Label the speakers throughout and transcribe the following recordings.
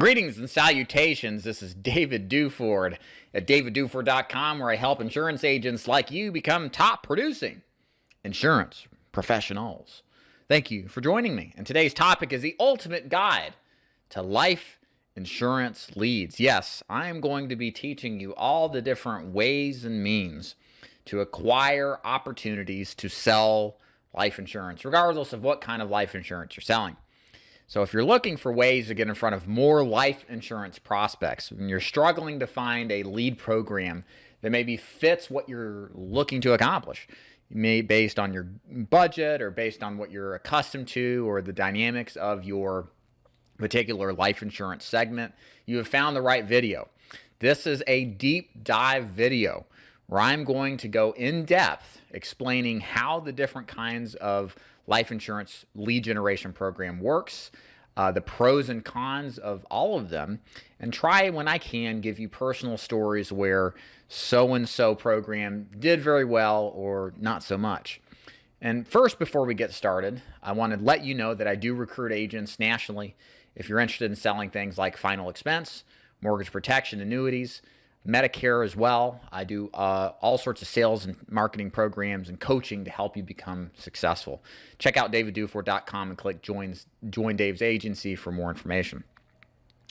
Speaker 1: Greetings and salutations. This is David Duford at davidduford.com, where I help insurance agents like you become top producing insurance professionals. Thank you for joining me. And today's topic is the ultimate guide to life insurance leads. Yes, I am going to be teaching you all the different ways and means to acquire opportunities to sell life insurance, regardless of what kind of life insurance you're selling. So if you're looking for ways to get in front of more life insurance prospects, and you're struggling to find a lead program that maybe fits what you're looking to accomplish, based on your budget or based on what you're accustomed to or the dynamics of your particular life insurance segment, you have found the right video. This is a deep dive video where I'm going to go in depth explaining how the different kinds of life insurance lead generation program works, the pros and cons of all of them, and try when I can give you personal stories where so-and-so program did very well or not so much. And first, before we get started, I want to let you know that I do recruit agents nationally. If you're interested in selling things like final expense, mortgage protection, annuities, Medicare as well, I do all sorts of sales and marketing programs and coaching to help you become successful. Check out davidduford.com and click Join Dave's Agency for more information.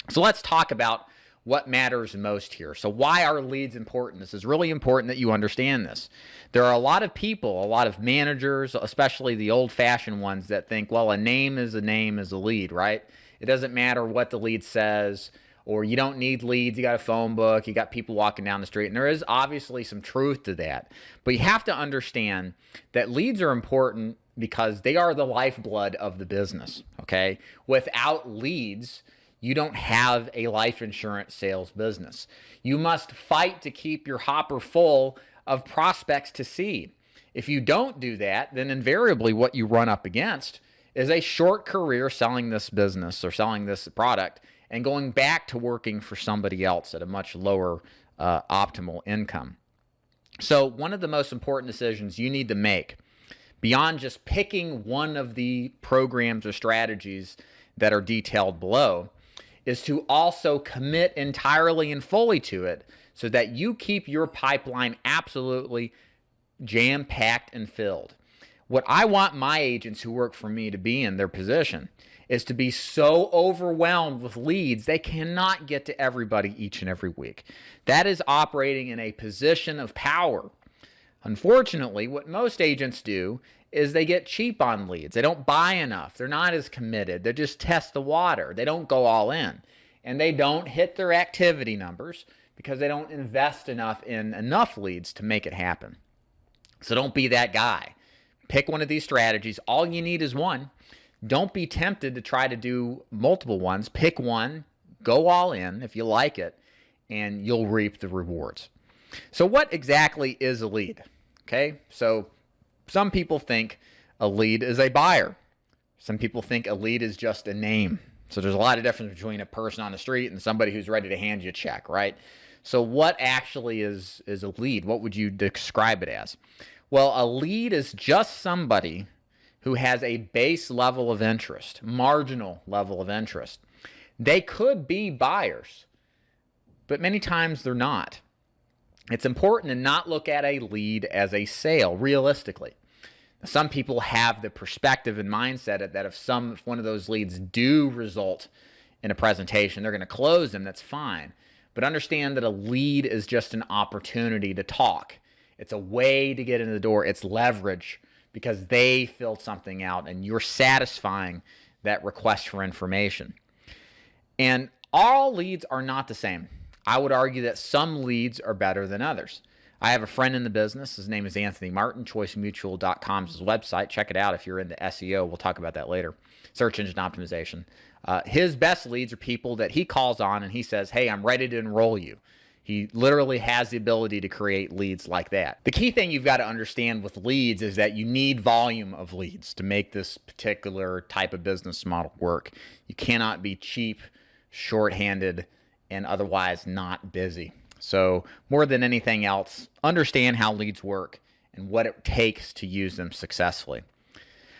Speaker 1: So let's talk about what matters most here. So why are leads important? This is really important that you understand this. There are a lot of people, a lot of managers, especially the old-fashioned ones, that think, well, a name is a lead, right? It doesn't matter what the lead says, or you don't need leads, you got a phone book, you got people walking down the street, and there is obviously some truth to that. But you have to understand that leads are important because they are the lifeblood of the business, okay? Without leads, you don't have a life insurance sales business. You must fight to keep your hopper full of prospects to see. If you don't do that, then invariably what you run up against is a short career selling this business or selling this product and going back to working for somebody else at a much lower optimal income. So one of the most important decisions you need to make, beyond just picking one of the programs or strategies that are detailed below, is to also commit entirely and fully to it so that you keep your pipeline absolutely jam-packed and filled. What I want my agents who work for me to be in their position is to be so overwhelmed with leads they cannot get to everybody each and every week. That is operating in a position of power. Unfortunately, what most agents do is they get cheap on leads. They don't buy enough. They're not as committed. They just test the water. They don't go all in. And they don't hit their activity numbers because they don't invest enough in enough leads to make it happen. So don't be that guy. Pick one of these strategies. All you need is one. Don't be tempted to try to do multiple ones. Pick one, go all in if you like it, and you'll reap the rewards. So what exactly is a lead? Okay, so some people think a lead is a buyer. Some people think a lead is just a name. So there's a lot of difference between a person on the street and somebody who's ready to hand you a check, right? So what actually is a lead? What would you describe it as? Well, a lead is just somebody who has a base level of interest, marginal level of interest. They could be buyers, but many times they're not. It's important to not look at a lead as a sale, realistically. Some people have the perspective and mindset that if one of those leads do result in a presentation, they're going to close them, that's fine. But understand that a lead is just an opportunity to talk. It's a way to get in the door. It's leverage, because they filled something out and you're satisfying that request for information. And all leads are not the same. I would argue that some leads are better than others. I have a friend in the business. His name is Anthony Martin. ChoiceMutual.com is his website. Check it out if you're into SEO. We'll talk about that later. Search engine optimization. His best leads are people that he calls on and he says, hey, I'm ready to enroll you. He literally has the ability to create leads like that. The key thing you've got to understand with leads is that you need volume of leads to make this particular type of business model work. You cannot be cheap, shorthanded, and otherwise not busy. So more than anything else, understand how leads work and what it takes to use them successfully.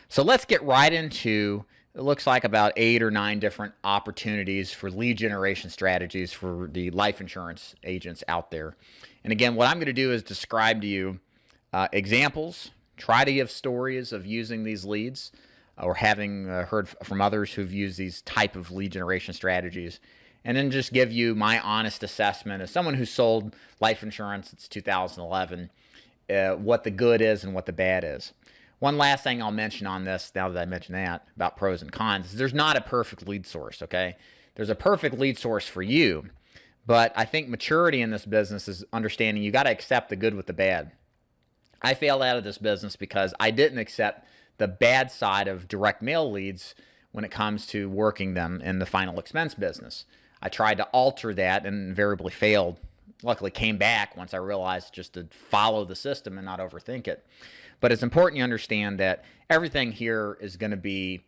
Speaker 1: So let's get right into it looks like about 8 or 9 different opportunities for lead generation strategies for the life insurance agents out there. And again, what I'm going to do is describe to you examples, try to give stories of using these leads or having heard from others who've used these type of lead generation strategies, and then just give you my honest assessment as someone who sold life insurance since 2011, what the good is and what the bad is. One last thing I'll mention on this, now that I mentioned that, about pros and cons, is there's not a perfect lead source, okay? There's a perfect lead source for you, but I think maturity in this business is understanding you got to accept the good with the bad. I failed out of this business because I didn't accept the bad side of direct mail leads when it comes to working them in the final expense business. I tried to alter that and invariably failed. Luckily came back once I realized just to follow the system and not overthink it. But it's important you understand that everything here is going to be,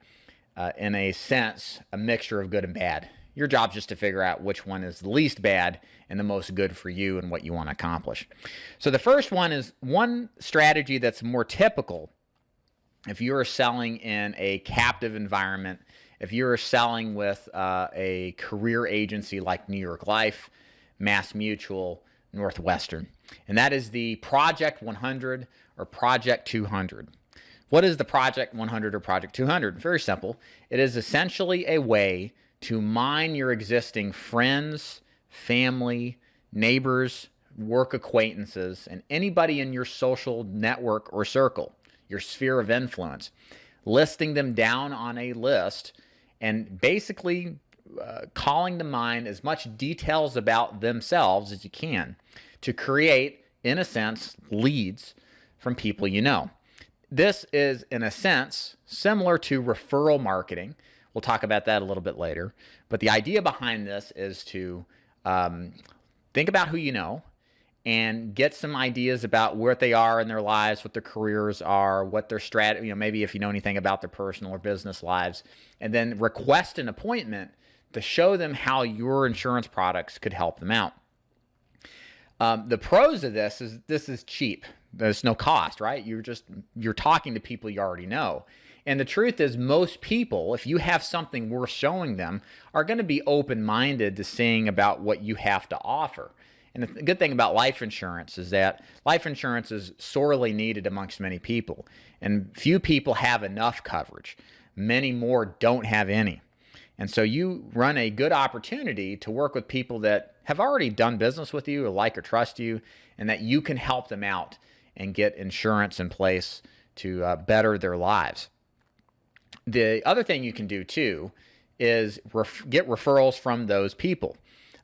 Speaker 1: in a sense, a mixture of good and bad. Your job is just to figure out which one is the least bad and the most good for you and what you want to accomplish. So the first one is one strategy that's more typical if you're selling in a captive environment, if you're selling with a career agency like New York Life, Mass Mutual, Northwestern. And that is the Project 100 or Project 200. What is the Project 100 or Project 200? Very simple. It is essentially a way to mine your existing friends, family, neighbors, work acquaintances, and anybody in your social network or circle, your sphere of influence, listing them down on a list and basically calling to mind as much details about themselves as you can to create, in a sense, leads from people you know. This is, in a sense, similar to referral marketing. We'll talk about that a little bit later. But the idea behind this is to think about who you know and get some ideas about where they are in their lives, what their careers are, what their strategy, maybe if you know anything about their personal or business lives, and then request an appointment to show them how your insurance products could help them out. The pros of this is cheap. There's no cost, right? You're talking to people you already know. And the truth is, most people, if you have something worth showing them, are going to be open-minded to seeing about what you have to offer. And the good thing about life insurance is that life insurance is sorely needed amongst many people. And few people have enough coverage. Many more don't have any. And so you run a good opportunity to work with people that have already done business with you or like or trust you, and that you can help them out and get insurance in place to better their lives. The other thing you can do too is get referrals from those people.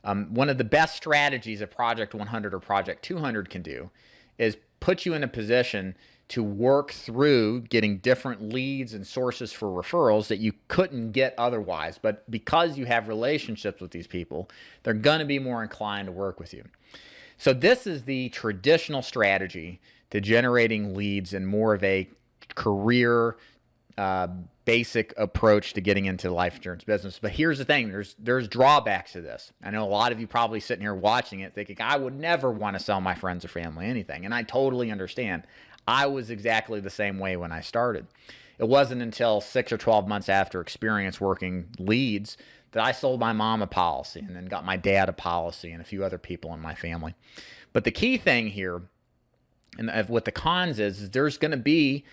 Speaker 1: One of the best strategies a Project 100 or Project 200 can do is put you in a position to work through getting different leads and sources for referrals that you couldn't get otherwise. But because you have relationships with these people, they're going to be more inclined to work with you. So this is the traditional strategy to generating leads in more of a career basic approach to getting into the life insurance business. But here's the thing, there's drawbacks to this. I know a lot of you probably sitting here watching it thinking, I would never want to sell my friends or family anything. And I totally understand. I was exactly the same way when I started. It wasn't until 6 or 12 months after experience working leads that I sold my mom a policy and then got my dad a policy and a few other people in my family. But the key thing here, and with the cons is there's going to be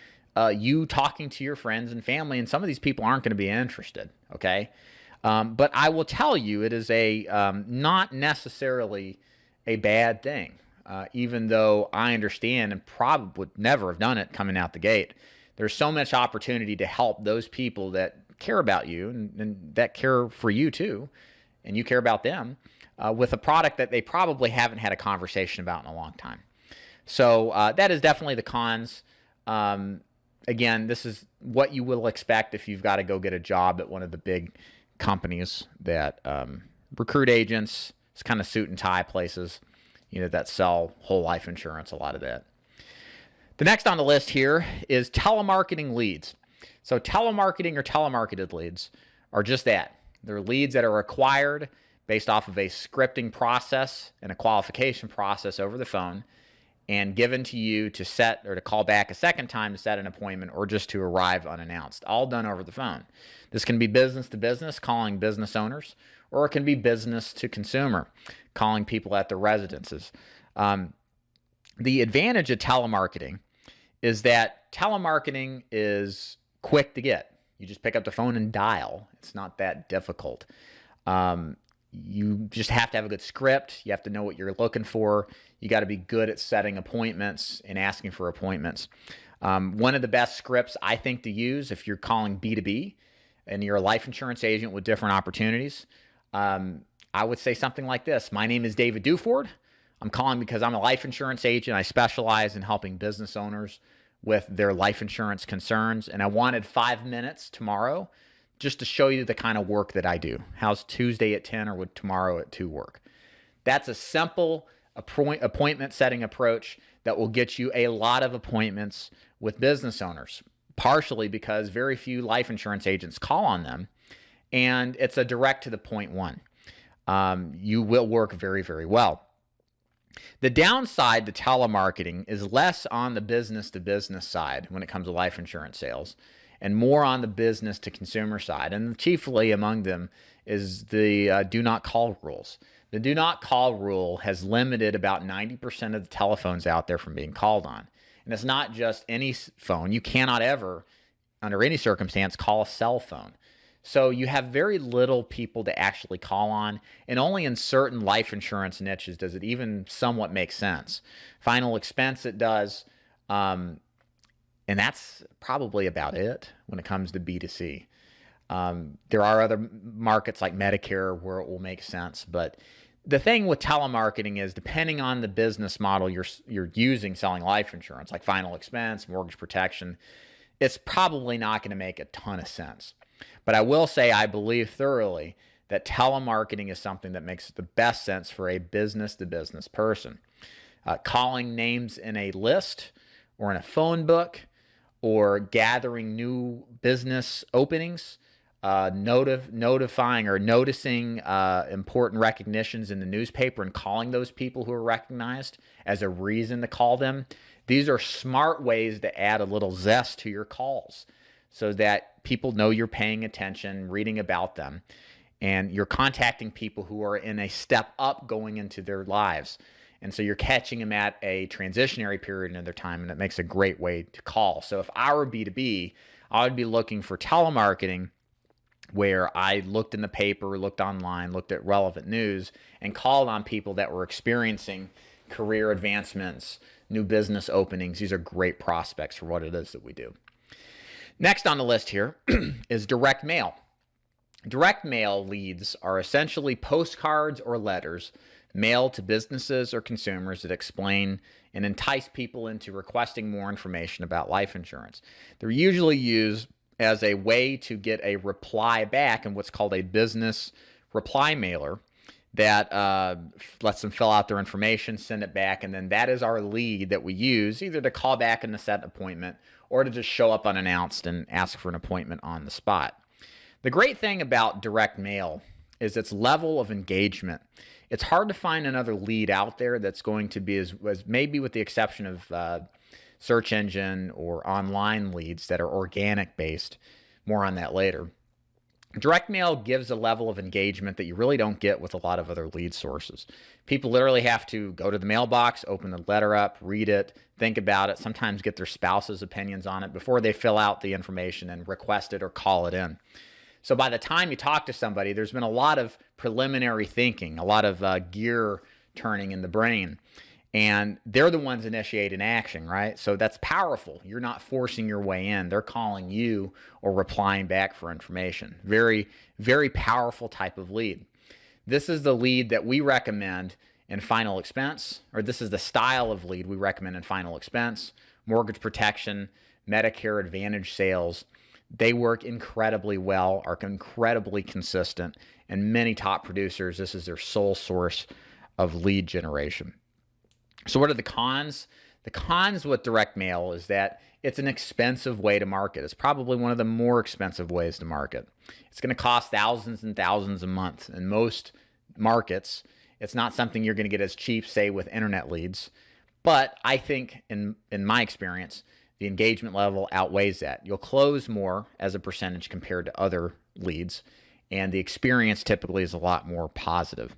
Speaker 1: you talking to your friends and family, and some of these people aren't going to be interested, okay? But I will tell you, it is not necessarily a bad thing, even though I understand and probably would never have done it coming out the gate. There's so much opportunity to help those people that care about you and that care for you too, and you care about them, with a product that they probably haven't had a conversation about in a long time. So that is definitely the cons. Again, this is what you will expect if you've got to go get a job at one of the big companies that recruit agents. It's kind of suit and tie places, that sell whole life insurance, a lot of that. The next on the list here is telemarketing leads. So telemarketing or telemarketed leads are just that. They're leads that are acquired based off of a scripting process and a qualification process over the phone. and given to you to set or to call back a second time to set an appointment or just to arrive unannounced, all done over the phone. This can be business to business, calling business owners, or it can be business to consumer, calling people at their residences. The advantage of telemarketing is that telemarketing is quick to get. You just pick up the phone and dial. It's not that difficult. You just have to have a good script. You have to know what you're looking for. You got to be good at setting appointments and asking for appointments. One of the best scripts I think to use if you're calling B2B and you're a life insurance agent with different opportunities, I would say something like this. My name is David Duford. I'm calling because I'm a life insurance agent. I specialize in helping business owners with their life insurance concerns. And I wanted 5 minutes tomorrow just to show you the kind of work that I do. How's Tuesday at 10 or would tomorrow at 2 work? That's a simple appointment setting approach that will get you a lot of appointments with business owners, partially because very few life insurance agents call on them. And it's a direct to the point one. You will work very, very well. The downside to telemarketing is less on the business to business side when it comes to life insurance sales and more on the business to consumer side. And chiefly among them is the do not call rules. The do not call rule has limited about 90% of the telephones out there from being called on. And it's not just any phone. You cannot ever, under any circumstance, call a cell phone. So you have very little people to actually call on, and only in certain life insurance niches does it even somewhat make sense. Final expense, it does, and that's probably about it when it comes to B2C. There are other markets like Medicare where it will make sense, but the thing with telemarketing is depending on the business model you're using selling life insurance, like final expense, mortgage protection, it's probably not going to make a ton of sense. But I will say I believe thoroughly that telemarketing is something that makes the best sense for a business-to-business person. Calling names in a list or in a phone book or gathering new business openings, notifying or noticing important recognitions in the newspaper and calling those people who are recognized as a reason to call them. These are smart ways to add a little zest to your calls so that people know you're paying attention, reading about them, and you're contacting people who are in a step up going into their lives. And so you're catching them at a transitionary period in their time, and it makes a great way to call. So if I were B2B, I would be looking for telemarketing where I looked in the paper, looked online, looked at relevant news, and called on people that were experiencing career advancements, new business openings. These are great prospects for what it is that we do. Next on the list here is direct mail. Direct mail leads are essentially postcards or letters mailed to businesses or consumers that explain and entice people into requesting more information about life insurance. They're usually used as a way to get a reply back in what's called a business reply mailer that lets them fill out their information, send it back, and then that is our lead that we use either to call back and to set an appointment or to just show up unannounced and ask for an appointment on the spot. The great thing about direct mail is its level of engagement. It's hard to find another lead out there that's going to be as maybe with the exception of search engine or online leads that are organic based. More on that later. Direct mail gives a level of engagement that you really don't get with a lot of other lead sources. People literally have to go to the mailbox, open the letter up, read it, think about it, sometimes get their spouse's opinions on it before they fill out the information and request it or call it in. So by the time you talk to somebody, there's been a lot of preliminary thinking, a lot of gear turning in the brain. And they're the ones initiating action, right? So that's powerful. You're not forcing your way in. They're calling you or replying back for information. Very, very powerful type of lead. This is the lead that we recommend in final expense, or this is the style of lead we recommend in final expense, mortgage protection, Medicare Advantage sales. They work incredibly well, are incredibly consistent, and many top producers, this is their sole source of lead generation. So what are the cons? The cons with direct mail is that it's an expensive way to market. It's probably one of the more expensive ways to market. It's going to cost thousands and thousands a month. In most markets, it's not something you're going to get as cheap, say, with internet leads. But I think in my experience, the engagement level outweighs that. You'll close more as a percentage compared to other leads, and the experience typically is a lot more positive.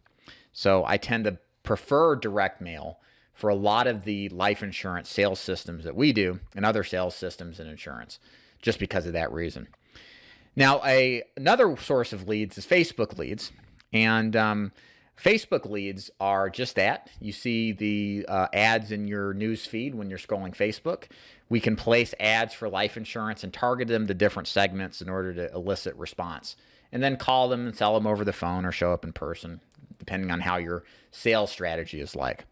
Speaker 1: So I tend to prefer direct mail for a lot of the life insurance sales systems that we do and other sales systems in insurance, just because of that reason. Now, another source of leads is Facebook leads. And Facebook leads are just that. You see the ads in your news feed when you're scrolling Facebook. We can place ads for life insurance and target them to different segments in order to elicit response. And then call them and sell them over the phone or show up in person, depending on how your sales strategy is like.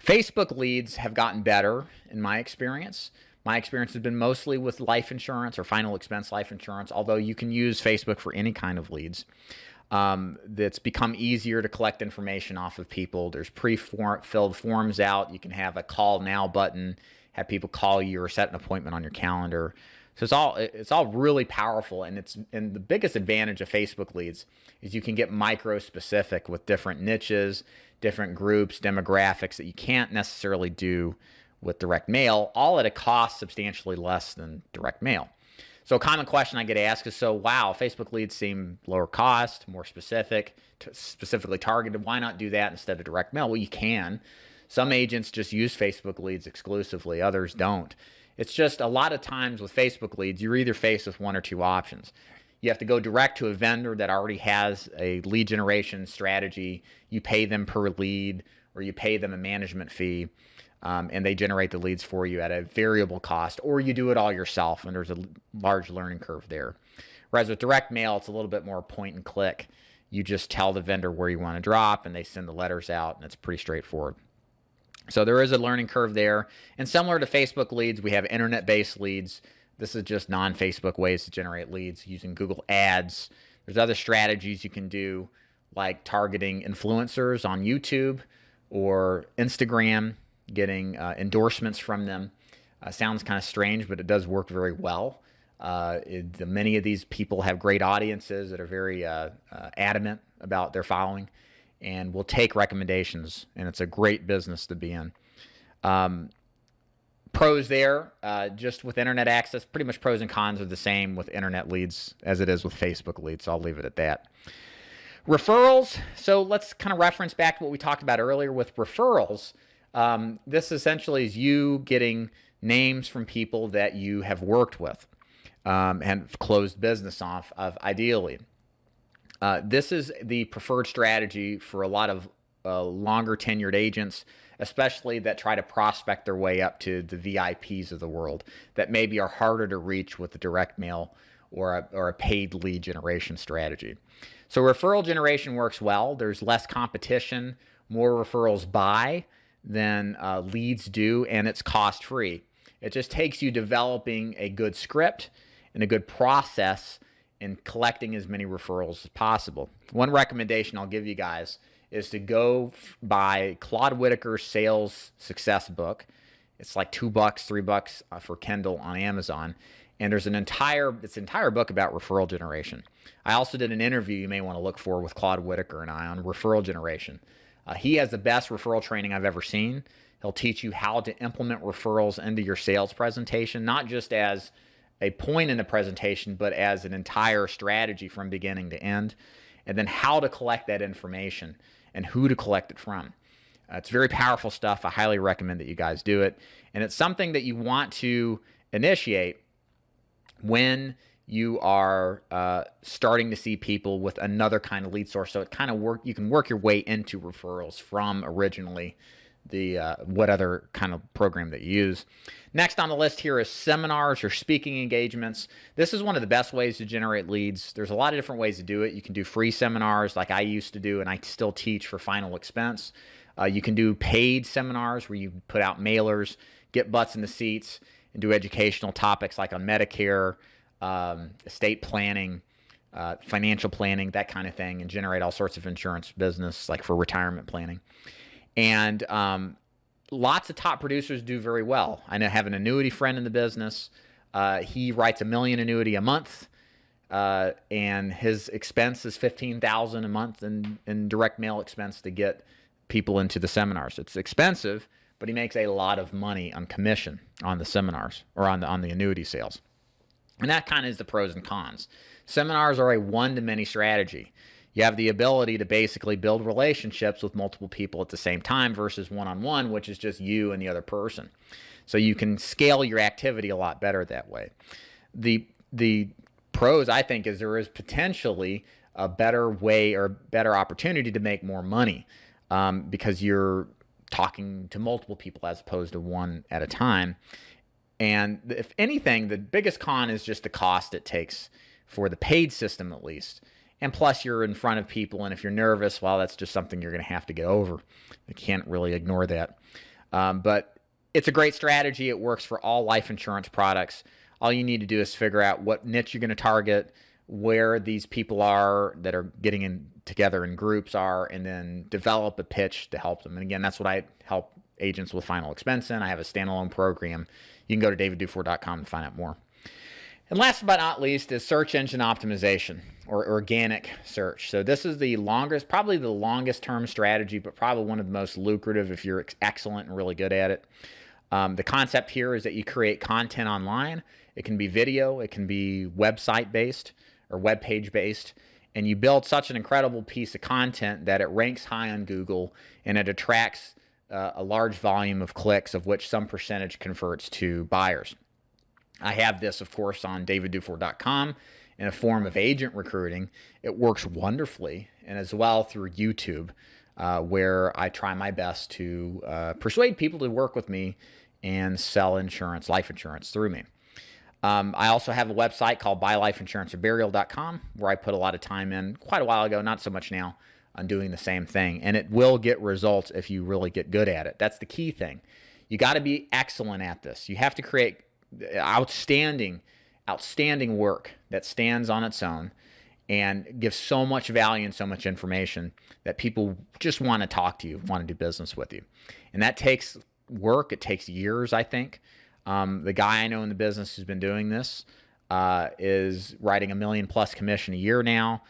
Speaker 1: Facebook leads have gotten better in my experience. My experience has been mostly with life insurance or final expense life insurance, although you can use Facebook for any kind of leads. That's become easier to collect information off of people. There's pre-filled forms out. You can have a call now button, have people call you or set an appointment on your calendar. So it's all really powerful, and the biggest advantage of Facebook leads is you can get micro specific with different niches, different groups, demographics that you can't necessarily do with direct mail, all at a cost substantially less than direct mail. So a common question I get asked is, so wow, Facebook leads seem lower cost, more specific, specifically targeted. Why not do that instead of direct mail? Well, you can. Some agents just use Facebook leads exclusively, others don't. It's just a lot of times with Facebook leads, you're either faced with one or two options. You have to go direct to a vendor that already has a lead generation strategy. You pay them per lead, or you pay them a management fee, and they generate the leads for you at a variable cost, or you do it all yourself, and there's a large learning curve there. Whereas with direct mail, it's a little bit more point and click. You just tell the vendor where you want to drop, and they send the letters out, and it's pretty straightforward. So there is a learning curve there. And similar to Facebook leads, we have internet-based leads. This is just non-Facebook ways to generate leads using Google Ads. There's other strategies you can do, like targeting influencers on YouTube or Instagram, getting endorsements from them. Sounds kind of strange, but it does work very well. Many of these people have great audiences that are very adamant about their following and will take recommendations, and it's a great business to be in. Pros there, just with internet access, pretty much pros and cons are the same with internet leads as it is with Facebook leads, so I'll leave it at that. Referrals, so let's kind of reference back to what we talked about earlier with referrals. This essentially is you getting names from people that you have worked with and closed business off of ideally. This is the preferred strategy for a lot of longer tenured agents, especially that try to prospect their way up to the VIPs of the world that maybe are harder to reach with the direct mail or a paid lead generation strategy. So referral generation works well. There's less competition, more referrals buy than leads do, and it's cost-free. It just takes you developing a good script and a good process in collecting as many referrals as possible. One recommendation I'll give you guys is to go buy Claude Whitaker's Sales Success book. It's like $2, $3 for Kindle on Amazon. And there's an entire book about referral generation. I also did an interview you may want to look for with Claude Whitaker and I on referral generation. He has the best referral training I've ever seen. He'll teach you how to implement referrals into your sales presentation, not just as a point in the presentation, but as an entire strategy from beginning to end, and then how to collect that information and who to collect it from. It's very powerful stuff. I highly recommend that you guys do it. And it's something that you want to initiate when you are starting to see people with another kind of lead source. So you can work your way into referrals from originally the what other kind of program that you use. Next on the list here is seminars or speaking engagements. This is one of the best ways to generate leads. There's a lot of different ways to do it. You can do free seminars like I used to do, and I still teach for final expense. You can do paid seminars where you put out mailers, get butts in the seats, and do educational topics like on Medicare, estate planning, financial planning, that kind of thing, and generate all sorts of insurance business like for retirement planning. And lots of top producers do very well. I have an annuity friend in the business. He writes $1 million annuity a month, and his expense is $15,000 a month in direct mail expense to get people into the seminars. It's expensive, but he makes a lot of money on commission on the seminars or on the annuity sales. And that kind of is the pros and cons. Seminars are a one-to-many strategy. You have the ability to basically build relationships with multiple people at the same time versus one-on-one, which is just you and the other person. So you can scale your activity a lot better that way. The pros, I think, is there is potentially a better way or better opportunity to make more money because you're talking to multiple people as opposed to one at a time. And if anything, the biggest con is just the cost it takes for the paid system, at least. And plus, you're in front of people, and if you're nervous, well, that's just something you're going to have to get over. You can't really ignore that. But it's a great strategy. It works for all life insurance products. All you need to do is figure out what niche you're going to target, where these people are that are getting in together in groups are, and then develop a pitch to help them. And again, that's what I help agents with final expense in. I have a standalone program. You can go to davidduford.com to find out more. And last but not least is search engine optimization or organic search. So this is the longest, probably the longest term strategy, but probably one of the most lucrative if you're excellent and really good at it. The concept here is that you create content online. It can be video, it can be website based or web page based, and you build such an incredible piece of content that it ranks high on Google and it attracts a large volume of clicks, of which some percentage converts to buyers. I have this, of course, on davidduford.com in a form of agent recruiting. It works wonderfully, and as well through YouTube, where I try my best to persuade people to work with me and sell insurance, life insurance through me. I also have a website called buylifeinsuranceorburial.com where I put a lot of time in quite a while ago, not so much now, on doing the same thing. And it will get results if you really get good at it. That's the key thing. You got to be excellent at this. You have to create outstanding work that stands on its own and gives so much value and so much information that people just want to talk to you, want to do business with you. And that takes work. It takes years, I think. The guy I know in the business who's been doing this is writing $1 million+ commission a year now.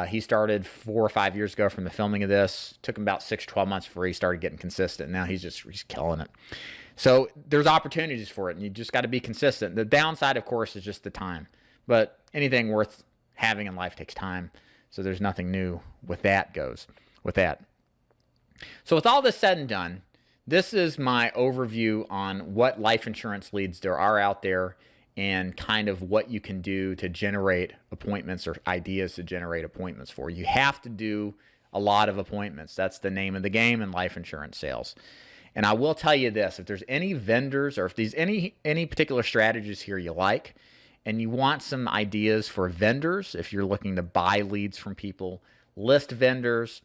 Speaker 1: He started 4 or 5 years ago from the filming of this. Took him about 6 to 12 months before he started getting consistent. Now he's killing it. So there's opportunities for it, and you just got to be consistent. The downside, of course, is just the time. But anything worth having in life takes time. So there's nothing new with that. So with all this said and done, this is my overview on what life insurance leads there are out there and kind of what you can do to generate appointments or ideas to generate appointments for. You have to do a lot of appointments. That's the name of the game in life insurance sales. And I will tell you this, if there's any vendors or if there's any particular strategies here you like and you want some ideas for vendors, if you're looking to buy leads from people, list vendors,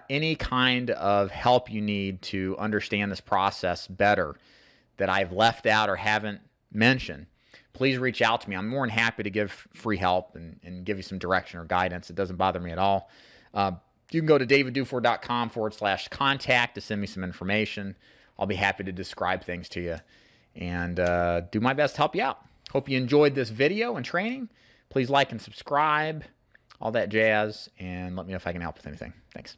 Speaker 1: any kind of help you need to understand this process better that I've left out or haven't mentioned, please reach out to me. I'm more than happy to give free help and give you some direction or guidance. It doesn't bother me at all. You can go to davidduford.com/contact to send me some information. I'll be happy to describe things to you and do my best to help you out. Hope you enjoyed this video and training. Please like and subscribe, all that jazz, and let me know if I can help with anything. Thanks.